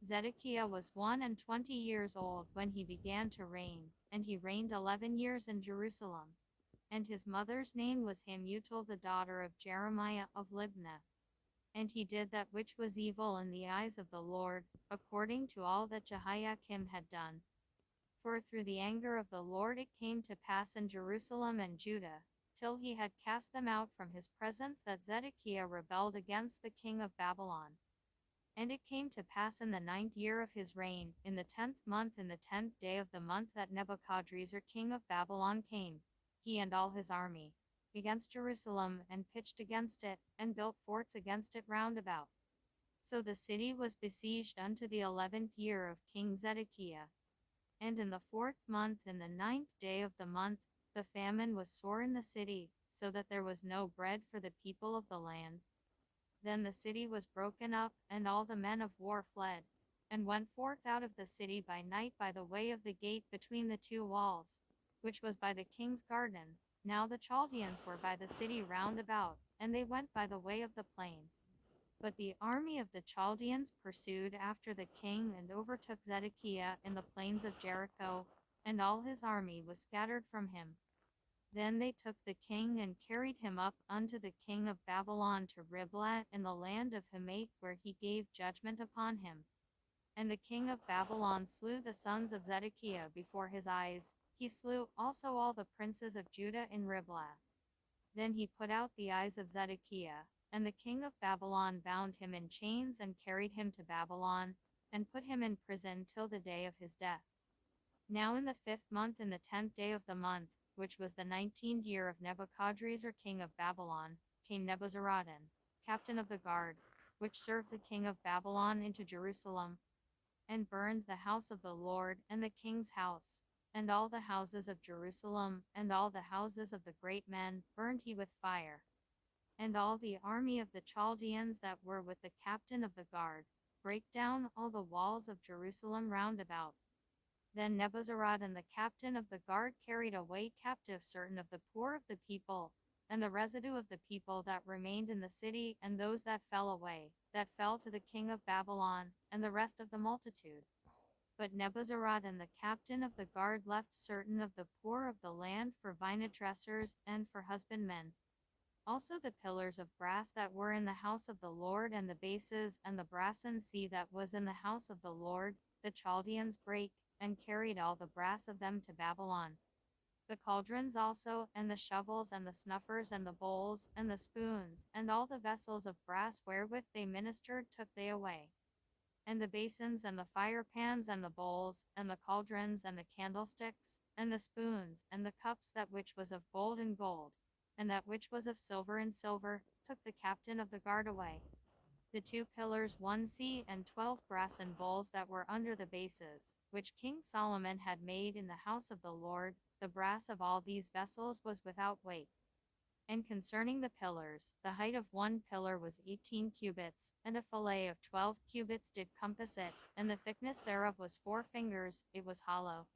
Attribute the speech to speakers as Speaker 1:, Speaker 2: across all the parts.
Speaker 1: Zedekiah was 21 years old when he began to reign, and he reigned 11 years in Jerusalem. And his mother's name was Hamutal the daughter of Jeremiah of Libnah. And he did that which was evil in the eyes of the Lord, according to all that Jehoiakim had done. For through the anger of the Lord it came to pass in Jerusalem and Judah, till he had cast them out from his presence, that Zedekiah rebelled against the king of Babylon. And it came to pass in the 9th year of his reign, in the 10th month, in the 10th day of the month, that Nebuchadrezzar king of Babylon came, he and all his army, against Jerusalem, and pitched against it, and built forts against it round about. So the city was besieged unto the 11th year of King Zedekiah. And in the 4th month, in the 9th day of the month, the famine was sore in the city, so that there was no bread for the people of the land. Then the city was broken up, and all the men of war fled, and went forth out of the city by night by the way of the gate between the two walls, which was by the king's garden. Now the Chaldeans were by the city round about, and they went by the way of the plain. But the army of the Chaldeans pursued after the king, and overtook Zedekiah in the plains of Jericho, and all his army was scattered from him. Then they took the king, and carried him up unto the king of Babylon to Riblah in the land of Hamath, where he gave judgment upon him. And the king of Babylon slew the sons of Zedekiah before his eyes. He slew also all the princes of Judah in Riblah. Then he put out the eyes of Zedekiah, and the king of Babylon bound him in chains, and carried him to Babylon, and put him in prison till the day of his death. Now in the 5th month, in the 10th day of the month, which was the 19th year of Nebuchadrezzar king of Babylon, came Nebuzaradan, captain of the guard, which served the king of Babylon, into Jerusalem, and burned the house of the Lord, and the king's house, and all the houses of Jerusalem, and all the houses of the great men, burned he with fire. And all the army of the Chaldeans that were with the captain of the guard, brake down all the walls of Jerusalem round about. Then Nebuzaradan the captain of the guard carried away captive certain of the poor of the people, and the residue of the people that remained in the city, and those that fell away, that fell to the king of Babylon, and the rest of the multitude. But Nebuzaradan the captain of the guard left certain of the poor of the land for vineyard dressers, and for husbandmen. Also the pillars of brass that were in the house of the Lord, and the bases, and the brassen sea that was in the house of the Lord, the Chaldeans brake, and carried all the brass of them to Babylon. The cauldrons also, and the shovels, and the snuffers, and the bowls, and the spoons, and all the vessels of brass wherewith they ministered took they away. And the basins, and the fire pans, and the bowls, and the cauldrons, and the candlesticks, and the spoons, and the cups, that which was of gold and gold, and that which was of silver and silver, took the captain of the guard away. The 2 pillars, 1 sea, and 12 brassen bowls that were under the bases, which King Solomon had made in the house of the Lord, the brass of all these vessels was without weight. And concerning the pillars, the height of one pillar was 18 cubits, and a fillet of 12 cubits did compass it, and the thickness thereof was 4 fingers, it was hollow.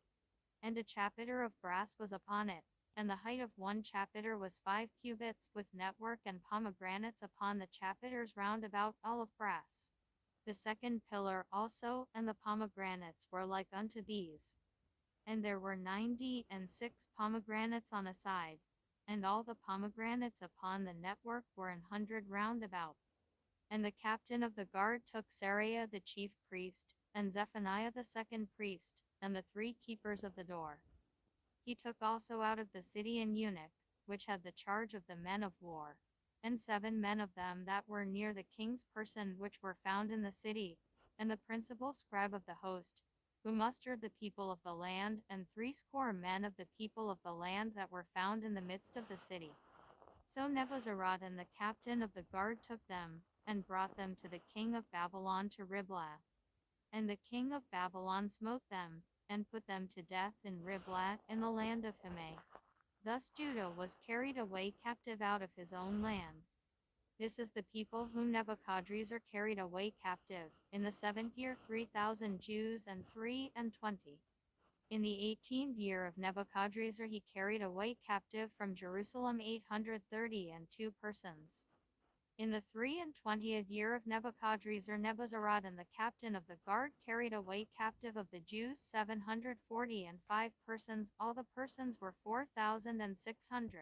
Speaker 1: And a chapiter of brass was upon it, and the height of one chapiter was 5 cubits, with network and pomegranates upon the chapiters round about, all of brass. The 2nd pillar also, and the pomegranates were like unto these. And there were 96 pomegranates on a side, and all the pomegranates upon the network were 100 round about. And the captain of the guard took Sariah the chief priest, and Zephaniah the 2nd priest, and the 3 keepers of the door. He took also out of the city an eunuch, which had the charge of the men of war, and 7 men of them that were near the king's person, which were found in the city, and the principal scribe of the host, who mustered the people of the land, and 80 men of the people of the land that were found in the midst of the city. So Nebuzaradan the captain of the guard took them, and brought them to the king of Babylon to Riblah. And the king of Babylon smote them, and put them to death in Riblah in the land of Hamath. Thus Judah was carried away captive out of his own land. This is the people whom Nebuchadrezzar carried away captive, in the 7th year 3,000 Jews and 23. In the 18th year of Nebuchadrezzar he carried away captive from Jerusalem 832 persons. In the 23rd year of Nebuchadrezzar, Nebuzaradan the captain of the guard carried away captive of the Jews 745 persons. All the persons were 4,600.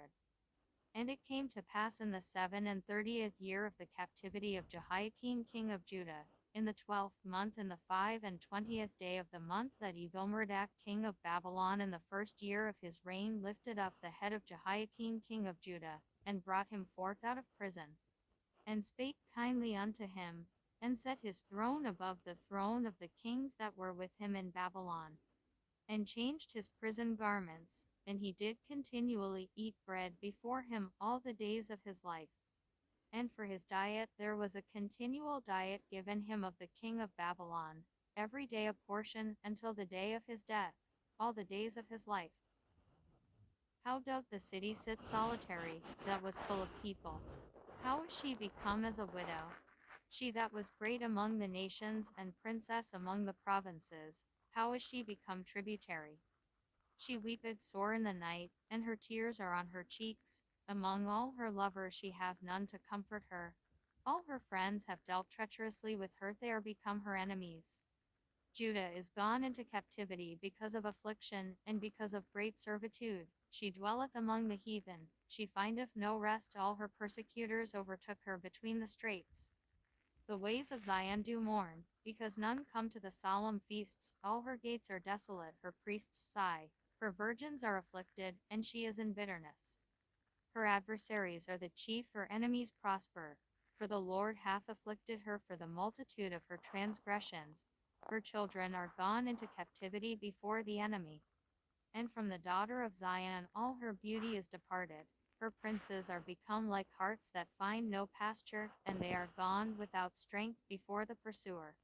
Speaker 1: And it came to pass in the 37th year of the captivity of Jehoiakim king of Judah, in the 12th month, in the 25th day of the month, that Evil-Merodach king of Babylon in the first year of his reign lifted up the head of Jehoiakim king of Judah, and brought him forth out of prison, and spake kindly unto him, and set his throne above the throne of the kings that were with him in Babylon, and changed his prison garments, and he did continually eat bread before him all the days of his life. And for his diet there was a continual diet given him of the king of Babylon, every day a portion, until the day of his death, all the days of his life. How doth the city sit solitary, that was full of people? How is she become as a widow? She that was great among the nations, and princess among the provinces, how is she become tributary? She weepeth sore in the night, and her tears are on her cheeks. Among all her lovers she hath none to comfort her. All her friends have dealt treacherously with her, they are become her enemies. Judah is gone into captivity because of affliction, and because of great servitude. She dwelleth among the heathen, she findeth no rest, all her persecutors overtook her between the straits. The ways of Zion do mourn, because none come to the solemn feasts, all her gates are desolate, her priests sigh, her virgins are afflicted, and she is in bitterness. Her adversaries are the chief, her enemies prosper, for the Lord hath afflicted her for the multitude of her transgressions. Her children are gone into captivity before the enemy. And from the daughter of Zion all her beauty is departed. Her princes are become like harts that find no pasture, and they are gone without strength before the pursuer.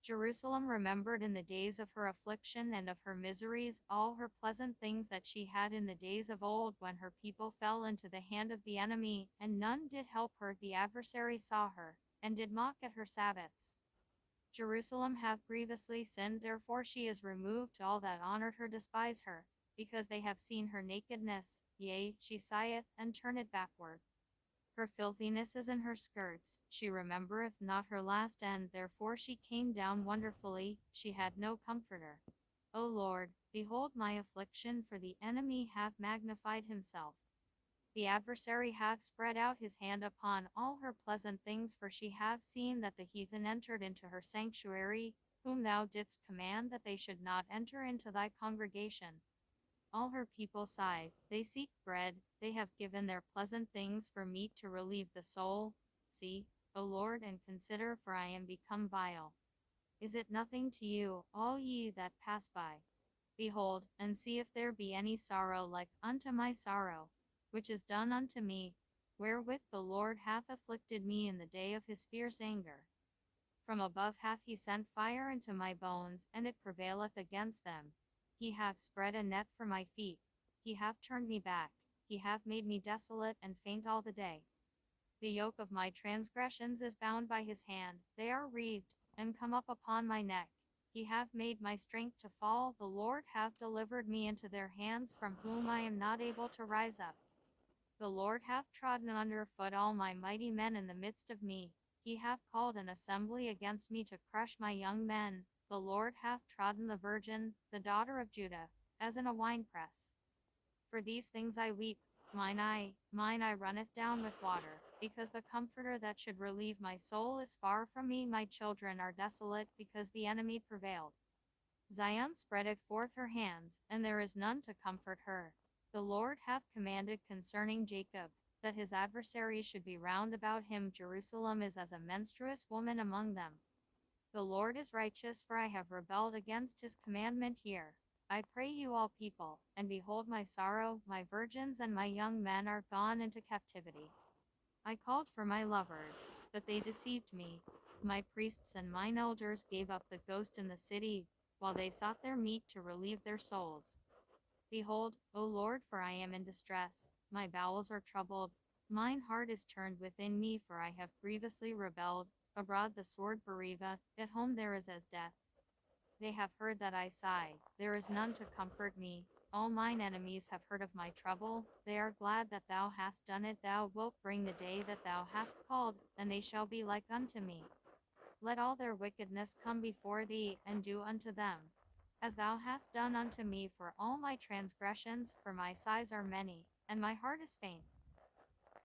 Speaker 1: Jerusalem remembered in the days of her affliction and of her miseries all her pleasant things that she had in the days of old, when her people fell into the hand of the enemy, and none did help her. The adversary saw her, and did mock at her Sabbaths. Jerusalem hath grievously sinned, therefore she is removed. All that honored her despise her, because they have seen her nakedness. Yea, she sigheth, and turneth backward. Her filthiness is in her skirts, she remembereth not her last end, therefore she came down wonderfully, she had no comforter. O Lord, behold my affliction, for the enemy hath magnified himself. The adversary hath spread out his hand upon all her pleasant things, for she hath seen that the heathen entered into her sanctuary, whom thou didst command that they should not enter into thy congregation. All her people sigh, they seek bread, they have given their pleasant things for meat to relieve the soul. See, O Lord, and consider, for I am become vile. Is it nothing to you, all ye that pass by? Behold, and see if there be any sorrow like unto my sorrow, which is done unto me, wherewith the Lord hath afflicted me in the day of his fierce anger. From above hath he sent fire into my bones, and it prevaileth against them. He hath spread a net for my feet, he hath turned me back, he hath made me desolate and faint all the day. The yoke of my transgressions is bound by his hand, they are wreathed, and come up upon my neck. He hath made my strength to fall, the Lord hath delivered me into their hands, from whom I am not able to rise up. The Lord hath trodden under foot all my mighty men in the midst of me. He hath called an assembly against me to crush my young men. The Lord hath trodden the virgin, the daughter of Judah, as in a winepress. For these things I weep, mine eye runneth down with water, because the comforter that should relieve my soul is far from me. My children are desolate, because the enemy prevailed. Zion spreadeth forth her hands, and there is none to comfort her. The Lord hath commanded concerning Jacob, that his adversaries should be round about him. Jerusalem is as a menstruous woman among them. The Lord is righteous, for I have rebelled against his commandment. Hear, I pray you, all people, and behold my sorrow. My virgins and my young men are gone into captivity. I called for my lovers, but they deceived me. My priests and mine elders gave up the ghost in the city, while they sought their meat to relieve their souls. Behold, O Lord, for I am in distress, my bowels are troubled, mine heart is turned within me, for I have grievously rebelled. Abroad the sword bereaveth, at home there is as death. They have heard that I sigh, there is none to comfort me. All mine enemies have heard of my trouble, they are glad that thou hast done it. Thou wilt bring the day that thou hast called, and they shall be like unto me. Let all their wickedness come before thee, and do unto them as thou hast done unto me for all my transgressions, for my sighs are many, and my heart is faint.